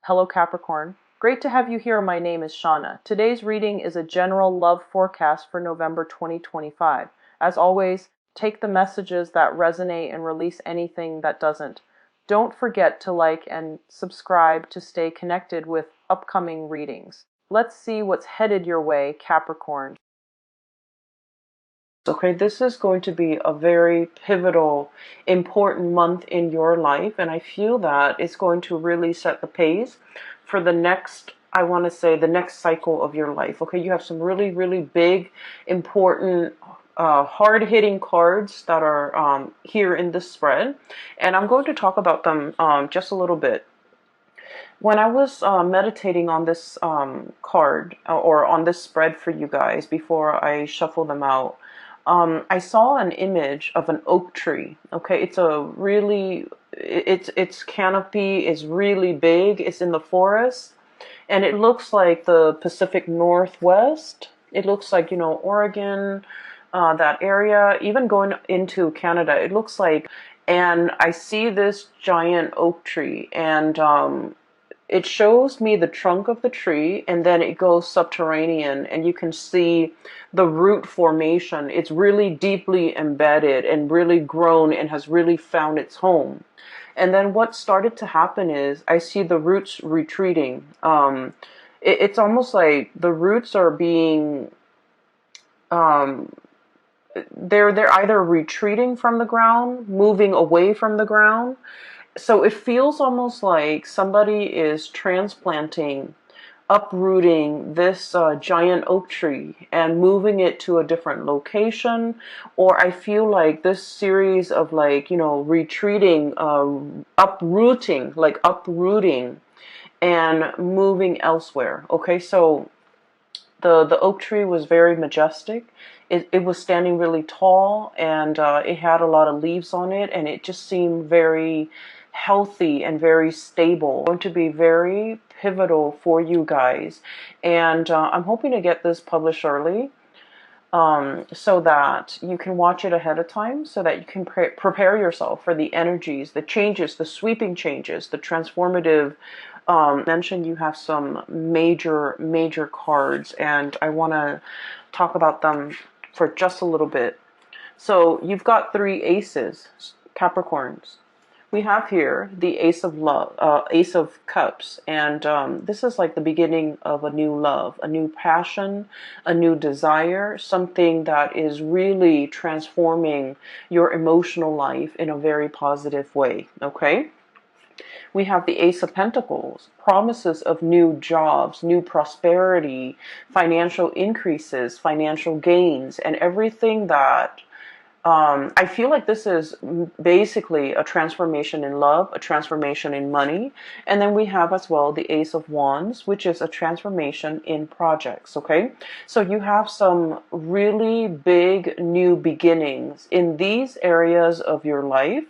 Hello Capricorn. Great to have you here. My name is Shauna. Today's reading is a general love forecast for November 2025. As always, take the messages that resonate and release anything that doesn't. Don't forget to like and subscribe to stay connected with upcoming readings. Let's see what's headed your way, Capricorn. Okay, this is going to be a very pivotal, important month in your life, and I feel that it's going to really set the pace for the next, I want to say, the next cycle of your life. Okay, you have some really, really big, important, hard-hitting cards that are here in this spread, and I'm going to talk about them just a little bit. When I was meditating on this card or on this spread for you guys before I shuffle them out, I saw an image of an oak tree. Okay, it's a really, its canopy is really big. It's in the forest, and it looks like the Pacific Northwest. It looks like, you know, Oregon, that area, even going into Canada. It looks like, and I see this giant oak tree, and it shows me the trunk of the tree, and then it goes subterranean, and you can see the root formation. It's really deeply embedded and really grown and has really found its home. And then what started to happen is I see the roots retreating. It's almost like the roots are being they're either retreating from the ground, moving away from the ground. So it feels almost like somebody is transplanting, uprooting this giant oak tree and moving it to a different location. Or I feel like this series of, like, you know, retreating, uprooting and moving elsewhere. Okay, so the oak tree was very majestic. It was standing really tall, and it had a lot of leaves on it, and it just seemed very healthy and very stable. It's going to be very pivotal for you guys, and I'm hoping to get this published early, so that you can watch it ahead of time, so that you can prepare yourself for the energies, the changes, the sweeping changes, the transformative. Mentioned you have some major cards, and I want to talk about them for just a little bit. So you've got three aces, Capricorns. We have here the Ace of Love, Ace of Cups, and this is like the beginning of a new love, a new passion, a new desire, something that is really transforming your emotional life in a very positive way. Okay. We have the Ace of Pentacles, promises of new jobs, new prosperity, financial increases, financial gains, and everything that I feel like this is basically a transformation in love, a transformation in money. And then we have as well the Ace of Wands, which is a transformation in projects. Okay, so you have some really big new beginnings in these areas of your life.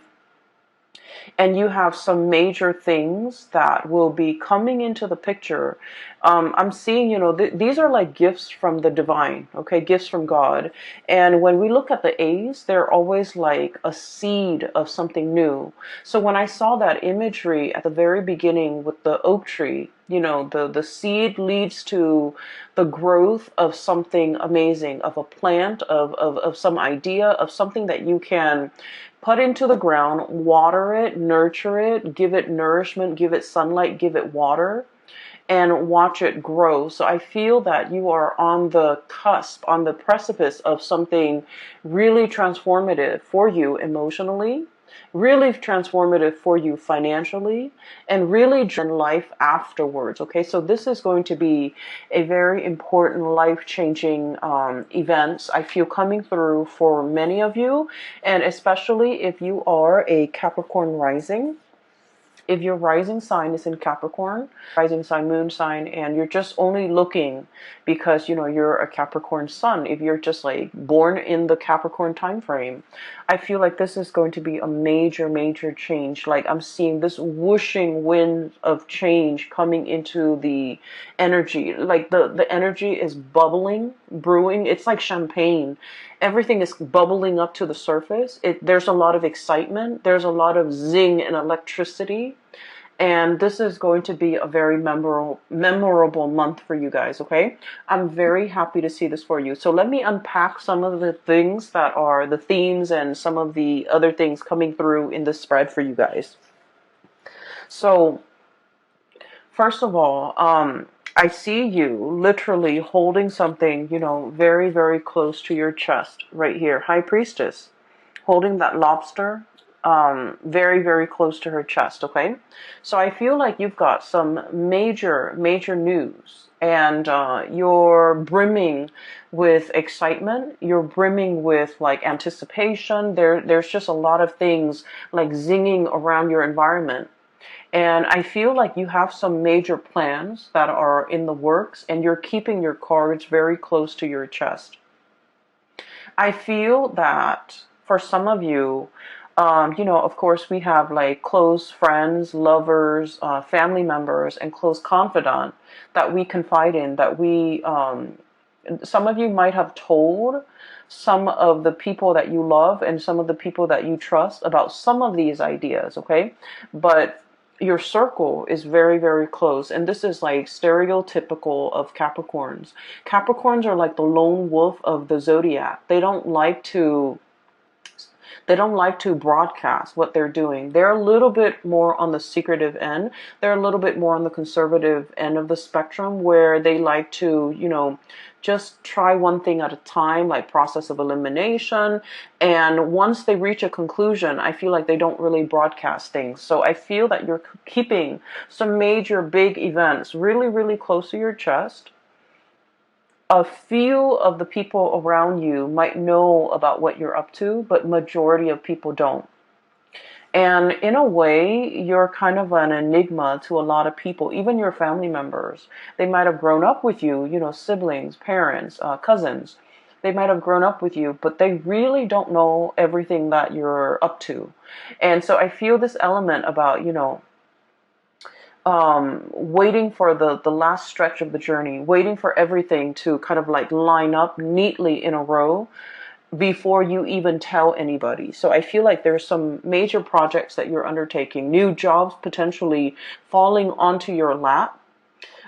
And you have some major things that will be coming into the picture. I'm seeing, you know, these are like gifts from the divine, okay, gifts from God. And when we look at the A's, they're always like a seed of something new. So when I saw that imagery at the very beginning with the oak tree, you know, the seed leads to the growth of something amazing, of a plant, of some idea, of something that you can put into the ground, water it, nurture it, give it nourishment, give it sunlight, give it water, and watch it grow. So I feel that you are on the cusp, on the precipice of something really transformative for you emotionally, really transformative for you financially, and really in life afterwards. Okay, so this is going to be a very important life-changing events I feel coming through for many of you, and especially if you are a Capricorn rising. If your rising sign is in Capricorn, rising sign, moon sign, and you're just only looking because, you know, you're a Capricorn sun, if you're just like born in the Capricorn time frame, I feel like this is going to be a major change. Like I'm seeing this whooshing wind of change coming into the energy. Like the energy is bubbling, brewing. It's like champagne. Everything is bubbling up to the surface. There's a lot of excitement. There's a lot of zing and electricity. And this is going to be a very memorable month for you guys, okay? I'm very happy to see this for you. So let me unpack some of the things that are the themes and some of the other things coming through in this spread for you guys. So first of all, I see you literally holding something, very, very close to your chest right here. High Priestess, holding that lobster, very, very close to her chest, okay? So I feel like you've got some major, major news, and you're brimming with excitement. You're brimming with like anticipation. There's just a lot of things like zinging around your environment. And I feel like you have some major plans that are in the works, and you're keeping your cards very close to your chest. I feel that for some of you, of course, we have like close friends, lovers, family members, and close confidant that we confide in, some of you might have told some of the people that you love and some of the people that you trust about some of these ideas, okay? But your circle is very, very close. And this is like stereotypical of Capricorns. Capricorns are like the lone wolf of the zodiac. They don't like to broadcast what they're doing. They're a little bit more on the secretive end. They're a little bit more on the conservative end of the spectrum, where they like to, just try one thing at a time, like process of elimination. And once they reach a conclusion, I feel like they don't really broadcast things. So I feel that you're keeping some major big events really, really close to your chest. A few of the people around you might know about what you're up to, but majority of people don't. And in a way, you're kind of an enigma to a lot of people, even your family members. They might have grown up with you, siblings, parents, cousins. They might have grown up with you, but they really don't know everything that you're up to. And so I feel this element about, waiting for the last stretch of the journey, waiting for everything to kind of like line up neatly in a row before you even tell anybody. So I feel like there's some major projects that you're undertaking, new jobs potentially falling onto your lap,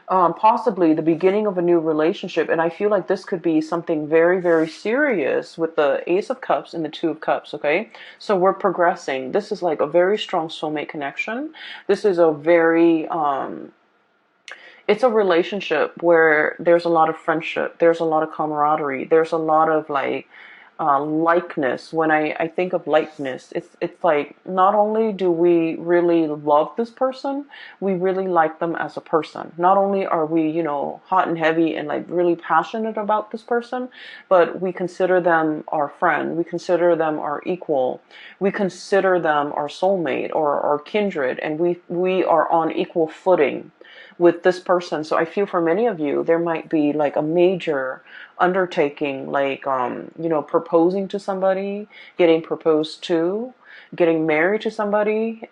possibly the beginning of a new relationship. And I feel like this could be something very, very serious with the Ace of Cups and the Two of Cups, okay? So we're progressing. This is like a very strong soulmate connection. This is it's a relationship where there's a lot of friendship, there's a lot of camaraderie, there's a lot of like likeness. When I think of likeness, it's like not only do we really love this person, we really like them as a person. Not only are we, hot and heavy and like really passionate about this person, but we consider them our friend, we consider them our equal, we consider them our soulmate or our kindred, and we are on equal footing with this person. So I feel for many of you, there might be like a major undertaking, like, proposing to somebody, getting proposed to, getting married to somebody,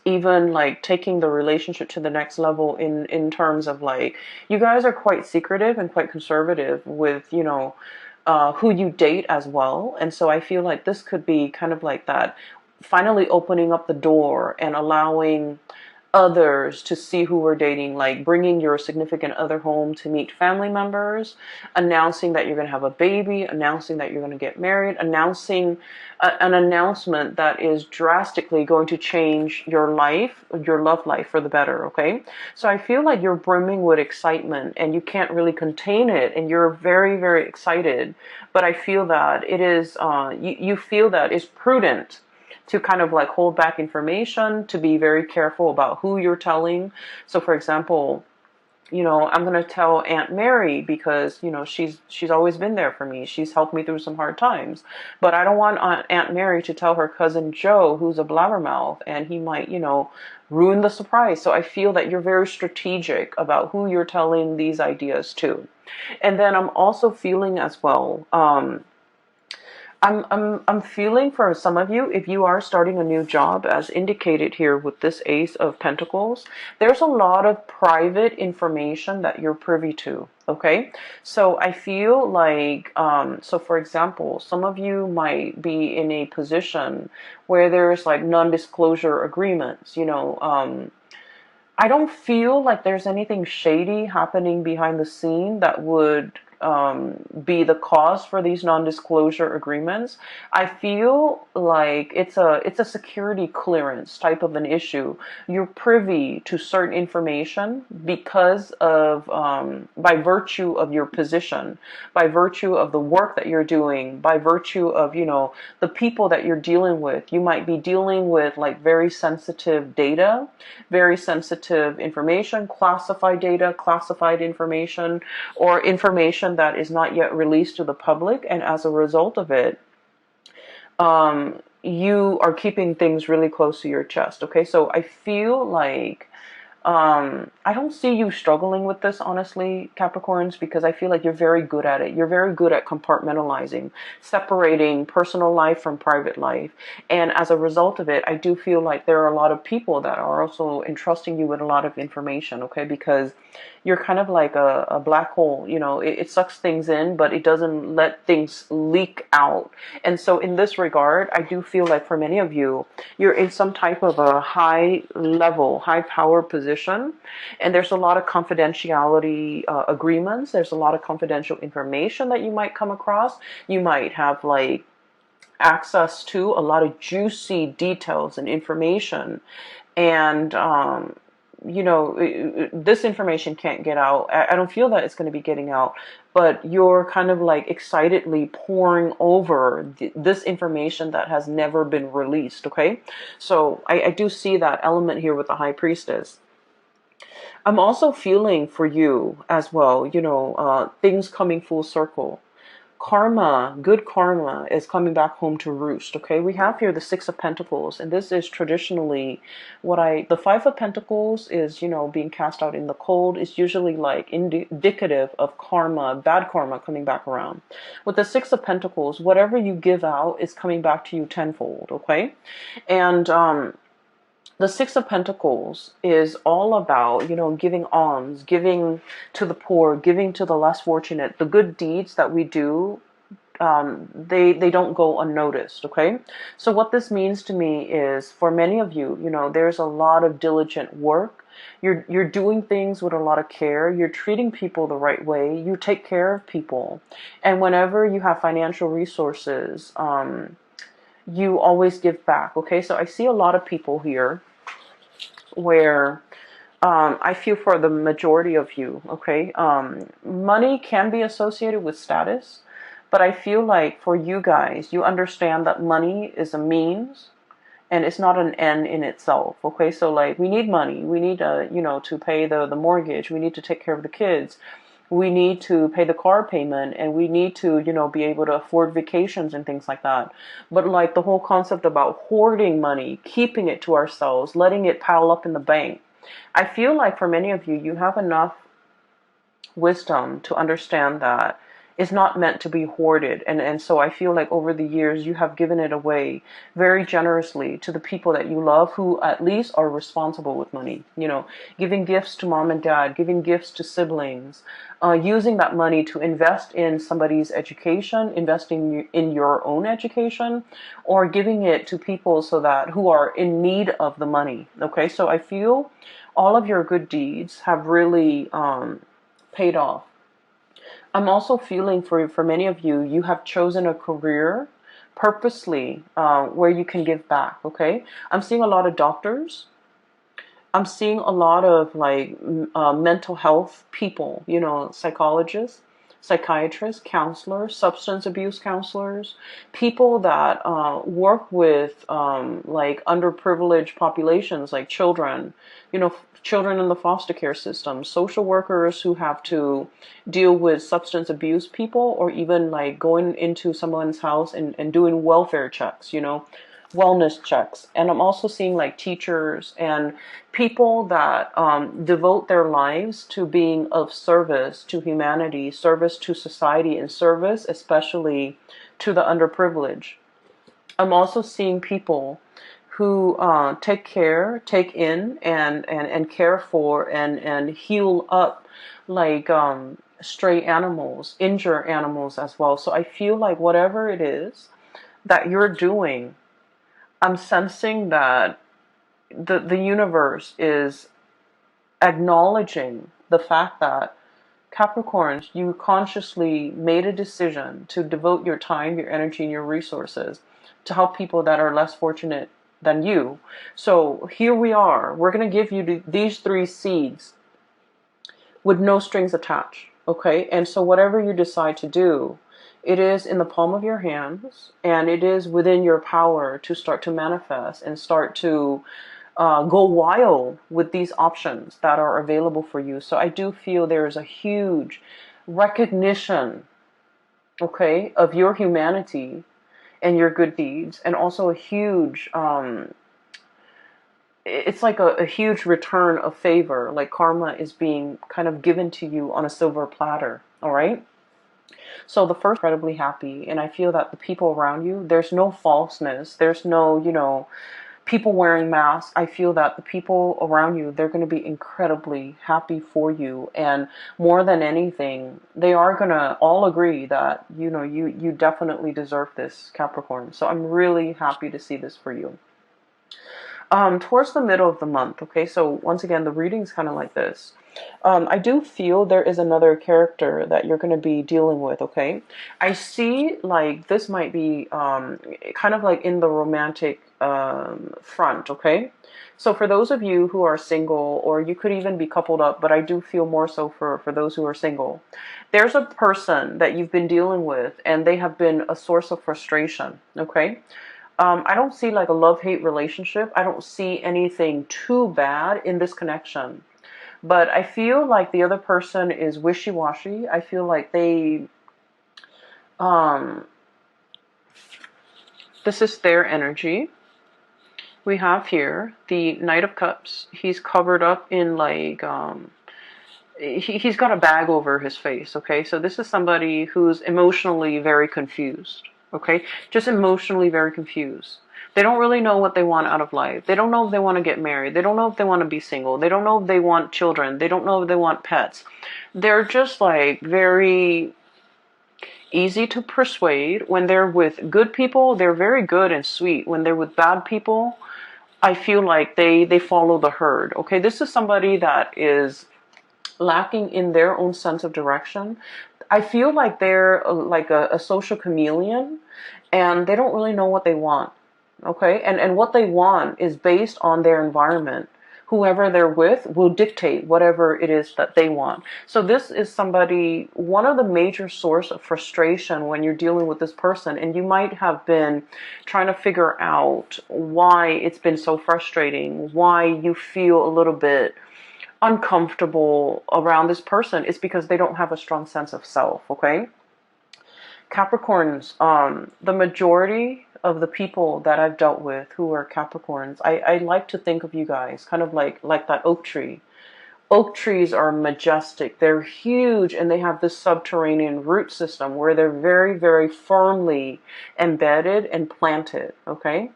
even like taking the relationship to the next level in terms of like, you guys are quite secretive and quite conservative with, who you date as well. And so I feel like this could be kind of like that, finally opening up the door and allowing others to see who we're dating, like bringing your significant other home to meet family members, announcing that you're going to have a baby, announcing that you're going to get married, announcing an announcement that is drastically going to change your life, your love life for the better, okay? So I feel like you're brimming with excitement and you can't really contain it, and you're very, very excited. But I feel that it is, you feel that it's prudent to kind of like hold back information, to be very careful about who you're telling. So for example, I'm going to tell Aunt Mary because, she's always been there for me. She's helped me through some hard times. But I don't want Aunt Mary to tell her cousin Joe, who's a blabbermouth, and he might, ruin the surprise. So I feel that you're very strategic about who you're telling these ideas to. And then I'm also feeling as well, I'm feeling for some of you, if you are starting a new job, as indicated here with this Ace of Pentacles, there's a lot of private information that you're privy to. Okay, so I feel like, so for example, some of you might be in a position where there's like non-disclosure agreements, I don't feel like there's anything shady happening behind the scene that would be the cause for these non-disclosure agreements. I feel like it's a security clearance type of an issue. You're privy to certain information because of by virtue of your position, by virtue of the work that you're doing, by virtue of the people that you're dealing with. You might be dealing with like very sensitive data, very sensitive information, classified data, classified information, or information that is not yet released to the public. And as a result of it, you are keeping things really close to your chest. Okay, so I feel like I don't see you struggling with this, honestly, Capricorns, because I feel like you're very good at it. You're very good at compartmentalizing, separating personal life from private life. And as a result of it, I do feel like there are a lot of people that are also entrusting you with a lot of information, okay? Because you're kind of like a black hole, it sucks things in, but it doesn't let things leak out. And so in this regard, I do feel like for many of you, you're in some type of a high level, high power position. And there's a lot of confidentiality agreements. There's a lot of confidential information that you might come across. You might have like access to a lot of juicy details and information. And, this information can't get out. I don't feel that it's going to be getting out, but you're kind of like excitedly pouring over this information that has never been released. Okay. So I do see that element here with the High Priestess. I'm also feeling for you as well, things coming full circle. Karma, good karma is coming back home to roost. Okay, we have here the Six of Pentacles, and this is traditionally the Five of Pentacles is, being cast out in the cold. Is usually like indicative of karma, bad karma coming back around. With the Six of Pentacles, whatever you give out is coming back to you tenfold. Okay, and the Six of Pentacles is all about, giving alms, giving to the poor, giving to the less fortunate. The good deeds that we do, they don't go unnoticed. Okay, so what this means to me is, for many of you, there's a lot of diligent work. You're doing things with a lot of care. You're treating people the right way. You take care of people, and whenever you have financial resources, you always give back. Okay, so I see a lot of people here where I feel for the majority of you, okay, money can be associated with status, but I feel like for you guys, you understand that money is a means and it's not an end in itself. Okay, so like we need money, we need to pay the mortgage, we need to take care of the kids, we need to pay the car payment, and we need to be able to afford vacations and things like that. But like the whole concept about hoarding money, keeping it to ourselves, letting it pile up in the bank, I feel like for many of you, you have enough wisdom to understand that it's not meant to be hoarded. And so I feel like over the years, you have given it away very generously to the people that you love, who at least are responsible with money, giving gifts to mom and dad, giving gifts to siblings, using that money to invest in somebody's education, investing in your own education, or giving it to people who are in need of the money. Okay, so I feel all of your good deeds have really paid off. I'm also feeling for many of you, you have chosen a career purposely where you can give back. Okay, I'm seeing a lot of doctors. I'm seeing a lot of like mental health people, psychologists, psychiatrists, counselors, substance abuse counselors, people that work with like underprivileged populations, like children, children in the foster care system, social workers who have to deal with substance abuse people, or even like going into someone's house and doing welfare checks, wellness checks. And I'm also seeing like teachers and people that devote their lives to being of service to humanity, service to society, and service especially to the underprivileged. I'm also seeing people who take in and care for and heal up like stray animals, injure animals as well. So I feel like whatever it is that you're doing, I'm sensing that the universe is acknowledging the fact that Capricorns, you consciously made a decision to devote your time, your energy, and your resources to help people that are less fortunate than you. So here we are. We're going to give you these 3 seeds with no strings attached. Okay? And so whatever you decide to do, it is in the palm of your hands, and it is within your power to start to manifest and start to go wild with these options that are available for you. So I do feel there is a huge recognition, okay, of your humanity and your good deeds, and also a huge, it's like a huge return of favor, like karma is being kind of given to you on a silver platter, all right? So the first, incredibly happy, and I feel that the people around you, there's no falseness, there's no, people wearing masks. I feel that the people around you, they're going to be incredibly happy for you. And more than anything, they are going to all agree that, you definitely deserve this, Capricorn. So I'm really happy to see this for you. Towards the middle of the month, okay, so once again, the reading's kind of like this. I do feel there is another character that you're going to be dealing with, okay? I see like this might be kind of like in the romantic front, okay? So for those of you who are single, or you could even be coupled up, but I do feel more so for those who are single, there's a person that you've been dealing with, and they have been a source of frustration, okay? I don't see like a love-hate relationship. I don't see anything too bad in this connection. But I feel like the other person is wishy-washy. I feel like this is their energy. We have here the Knight of Cups. He's covered up in like, he's got a bag over his face, okay? So this is somebody who's emotionally very confused, okay? Just emotionally very confused. They don't really know what they want out of life. They don't know if they want to get married. They don't know if they want to be single. They don't know if they want children. They don't know if they want pets. They're just like very easy to persuade. When they're with good people, they're very good and sweet. When they're with bad people, I feel like they follow the herd, okay? This is somebody that is lacking in their own sense of direction. I feel like they're like a social chameleon, and they don't really know what they want. Okay, and what they want is based on their environment. Whoever they're with will dictate whatever it is that they want. So this is somebody, one of the major source of frustration when you're dealing with this person, and you might have been trying to figure out why it's been so frustrating, why you feel a little bit uncomfortable around this person. It's because they don't have a strong sense of self, okay? Capricorns, the majority of the people that I've dealt with who are Capricorns, I like to think of you guys kind of like that oak tree. Oak trees are majestic. They're huge, and they have this subterranean root system where they're very, very firmly embedded and planted, okay?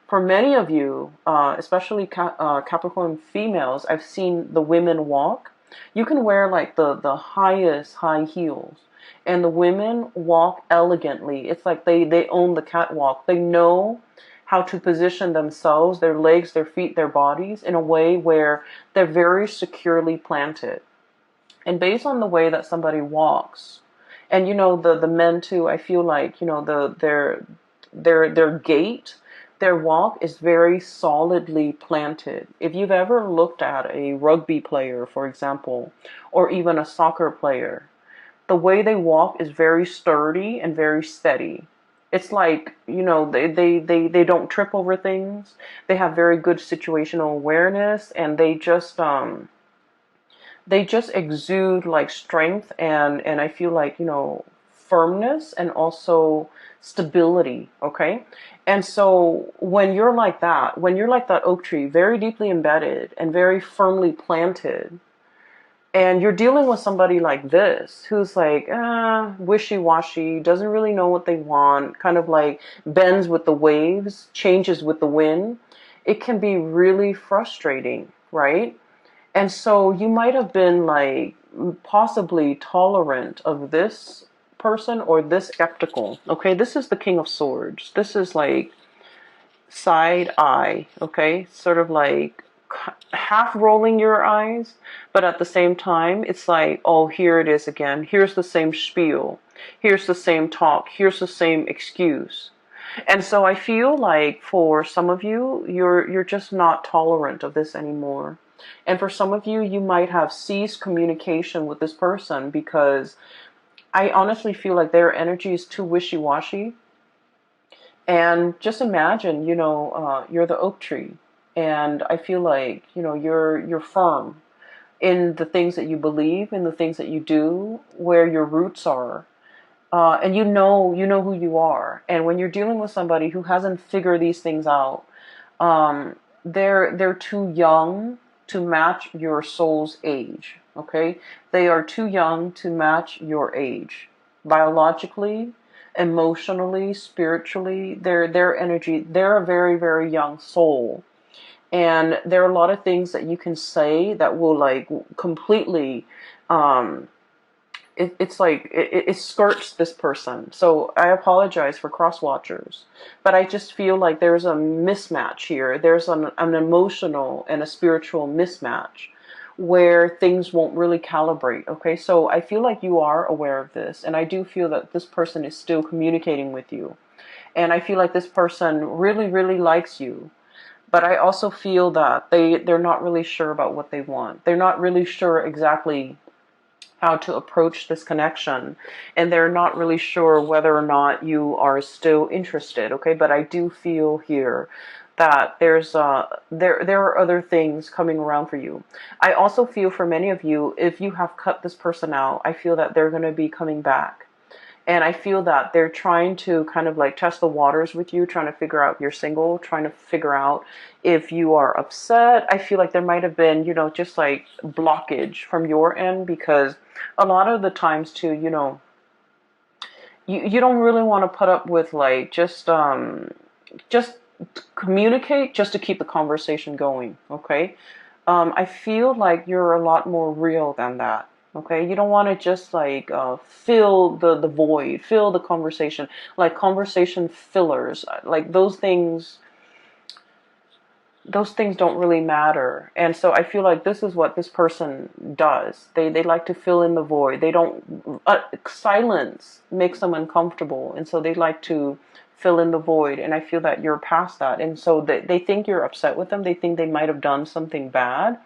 For many of you, especially Capricorn females, I've seen the women walk. You can wear like the highest high heels, and the women walk elegantly. It's like they own the catwalk. They know how to position themselves, their legs, their feet, their bodies in a way where they're very securely planted. And based on the way that somebody walks, and the men too, I feel like their gait, their walk is very solidly planted. If you've ever looked at a rugby player, for example, or even a soccer player, the way they walk is very sturdy and very steady. It's like, they don't trip over things. They have very good situational awareness, and they just exude like strength and I feel like, firmness and also stability, okay? And so when you're like that oak tree, very deeply embedded and very firmly planted, And you're dealing with somebody like this who's like, wishy-washy, doesn't really know what they want, kind of like bends with the waves, changes with the wind. It can be really frustrating, right? And so you might have been like possibly tolerant of this person or this skeptical. Okay, this is the King of Swords. This is like side eye, okay? Sort of like half rolling your eyes, but at the same time, it's like, oh, here it is again. Here's the same spiel. Here's the same talk. Here's the same excuse. And so I feel like for some of you, you're just not tolerant of this anymore. And for some of you, you might have ceased communication with this person because I honestly feel like their energy is too wishy-washy. And just imagine, you're the oak tree, and I feel like, you're firm in the things that you believe, in the things that you do, where your roots are, and you know who you are. And when you're dealing with somebody who hasn't figured these things out, um, they're too young to match your soul's age. Okay, they are too young to match your age, biologically, emotionally, spiritually. Their energy. They're a very, very young soul, and there are a lot of things that you can say that will like completely. Um, it's like it skirts this person. So I apologize for cross watchers, but I just feel like there's a mismatch here. There's an emotional and a spiritual mismatch where things won't really calibrate. Okay, so I feel like you are aware of this, and I do feel that this person is still communicating with you, and I feel like this person really, really likes you. But I also feel that they're not really sure about what they want. They're not really sure exactly how to approach this connection, and they're not really sure whether or not you are still interested. Okay, but I do feel here that there are other things coming around for you. I also feel for many of you, if you have cut this person out, I feel that they're going to be coming back. And I feel that they're trying to kind of like test the waters with you, trying to figure out if you're single, trying to figure out if you are upset. I feel like there might have been, just like blockage from your end, because a lot of the times too, you don't really want to put up with like just communicate just to keep the conversation going. Okay. I feel like you're a lot more real than that. Okay, you don't want to just like fill the void, fill the conversation, like conversation fillers, like those things don't really matter. And so I feel like this is what this person does. They like to fill in the void. They don't silence makes them uncomfortable, and so they like to fill in the void. And I feel that you're past that, and so they think you're upset with them. They think they might have done something bad.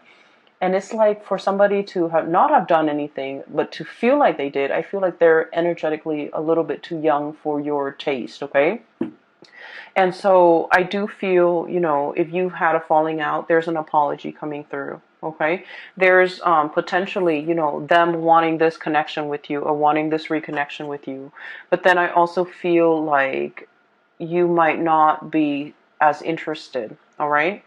And it's like for somebody to have not have done anything, but to feel like they did, I feel like they're energetically a little bit too young for your taste, okay? And so I do feel, if you've had a falling out, there's an apology coming through, okay? There's potentially, them wanting this connection with you or wanting this reconnection with you. But then I also feel like you might not be as interested, all right?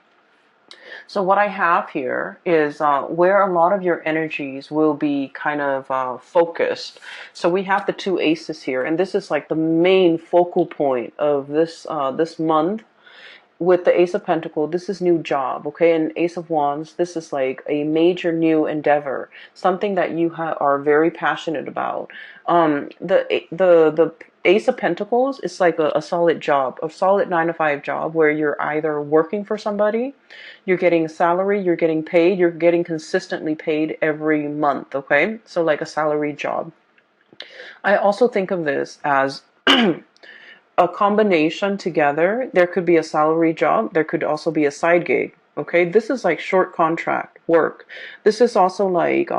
So what I have here is where a lot of your energies will be kind of focused. So we have the two aces here, and this is like the main focal point of this month. With the Ace of Pentacles, this is new job, okay? And Ace of Wands, this is like a major new endeavor, something that you are very passionate about. The Ace of Pentacles is like a solid job, a solid 9 to 5 job where you're either working for somebody, you're getting a salary, you're getting paid, you're getting consistently paid every month, okay? So like a salary job. I also think of this as a combination together. There could be a salary job. There could also be a side gig. Okay, this is like short contract work. This is also like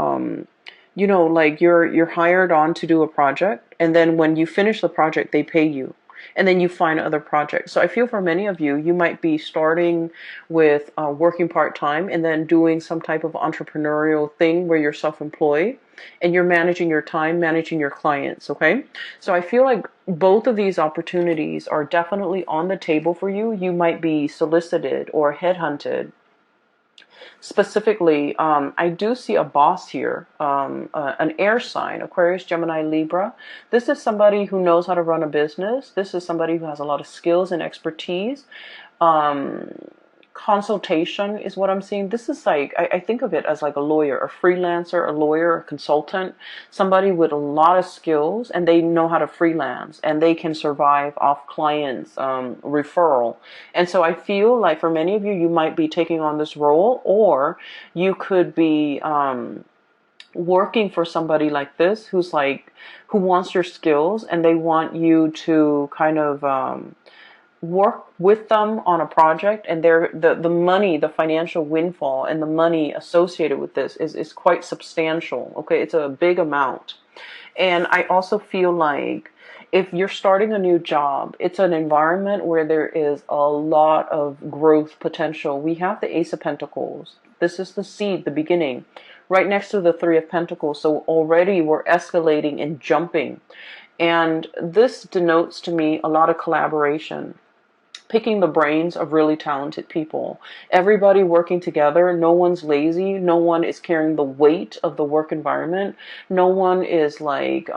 like you're hired on to do a project, and then when you finish the project, they pay you, and then you find other projects. So I feel for many of you, you might be starting with working part-time and then doing some type of entrepreneurial thing where you're self-employed and you're managing your time, managing your clients, okay? So I feel like both of these opportunities are definitely on the table for you. You might be solicited or headhunted specifically, I do see a boss here, an air sign, Aquarius, Gemini, Libra. This is somebody who knows how to run a business. This is somebody who has a lot of skills and expertise. Um, Consultation is what I'm seeing. This is like, I think of it as like a lawyer, a freelancer, a lawyer, a consultant, somebody with a lot of skills, and they know how to freelance and they can survive off clients, referral. And so I feel like for many of you, you might be taking on this role, or you could be working for somebody like this who's like, who wants your skills, and they want you to kind of work with them on a project, and the money, the financial windfall and the money associated with this is quite substantial. Okay, it's a big amount. And I also feel like if you're starting a new job, it's an environment where there is a lot of growth potential. We have the Ace of Pentacles. This is the seed, the beginning, right next to the Three of Pentacles. So already we're escalating and jumping. And this denotes to me a lot of collaboration, picking the brains of really talented people, everybody working together. No one's lazy. No one is carrying the weight of the work environment. No one is like,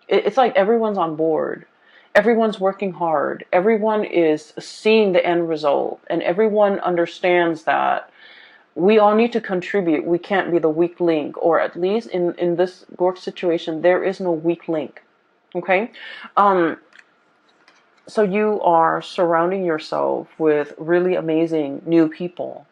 it's like everyone's on board. Everyone's working hard. Everyone is seeing the end result, and everyone understands that we all need to contribute. We can't be the weak link, or at least in this work situation, there is no weak link. Okay. So you are surrounding yourself with really amazing new people,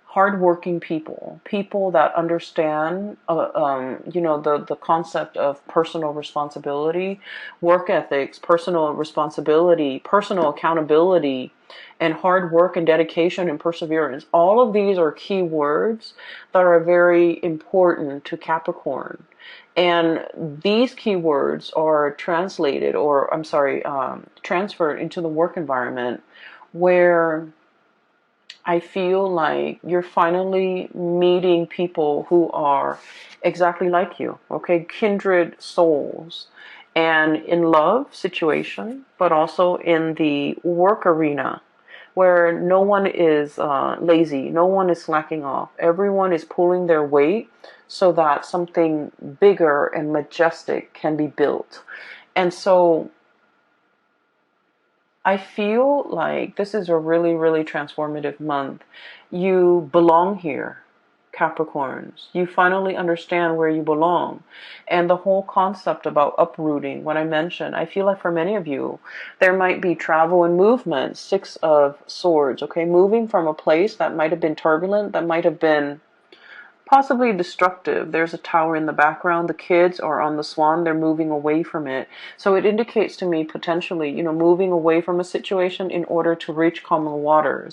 hardworking people, people that understand, the concept of personal responsibility, work ethics, personal responsibility, personal accountability, and hard work and dedication and perseverance. All of these are key words that are very important to Capricorn. And these keywords are translated, or I'm sorry, transferred into the work environment, where I feel like you're finally meeting people who are exactly like you, okay? Kindred souls. And in love situation, but also in the work arena, where no one is lazy, no one is slacking off. Everyone is pulling their weight so that something bigger and majestic can be built. And so I feel like this is a really, really transformative month. You belong here, Capricorns. You finally understand where you belong. And the whole concept about uprooting, what I mentioned, I feel like for many of you, there might be travel and movement, Six of Swords, okay? Moving from a place that might have been turbulent, that might have been possibly destructive. There's a tower in the background. The kids are on the swan. They're moving away from it. So it indicates to me potentially, moving away from a situation in order to reach calmer waters.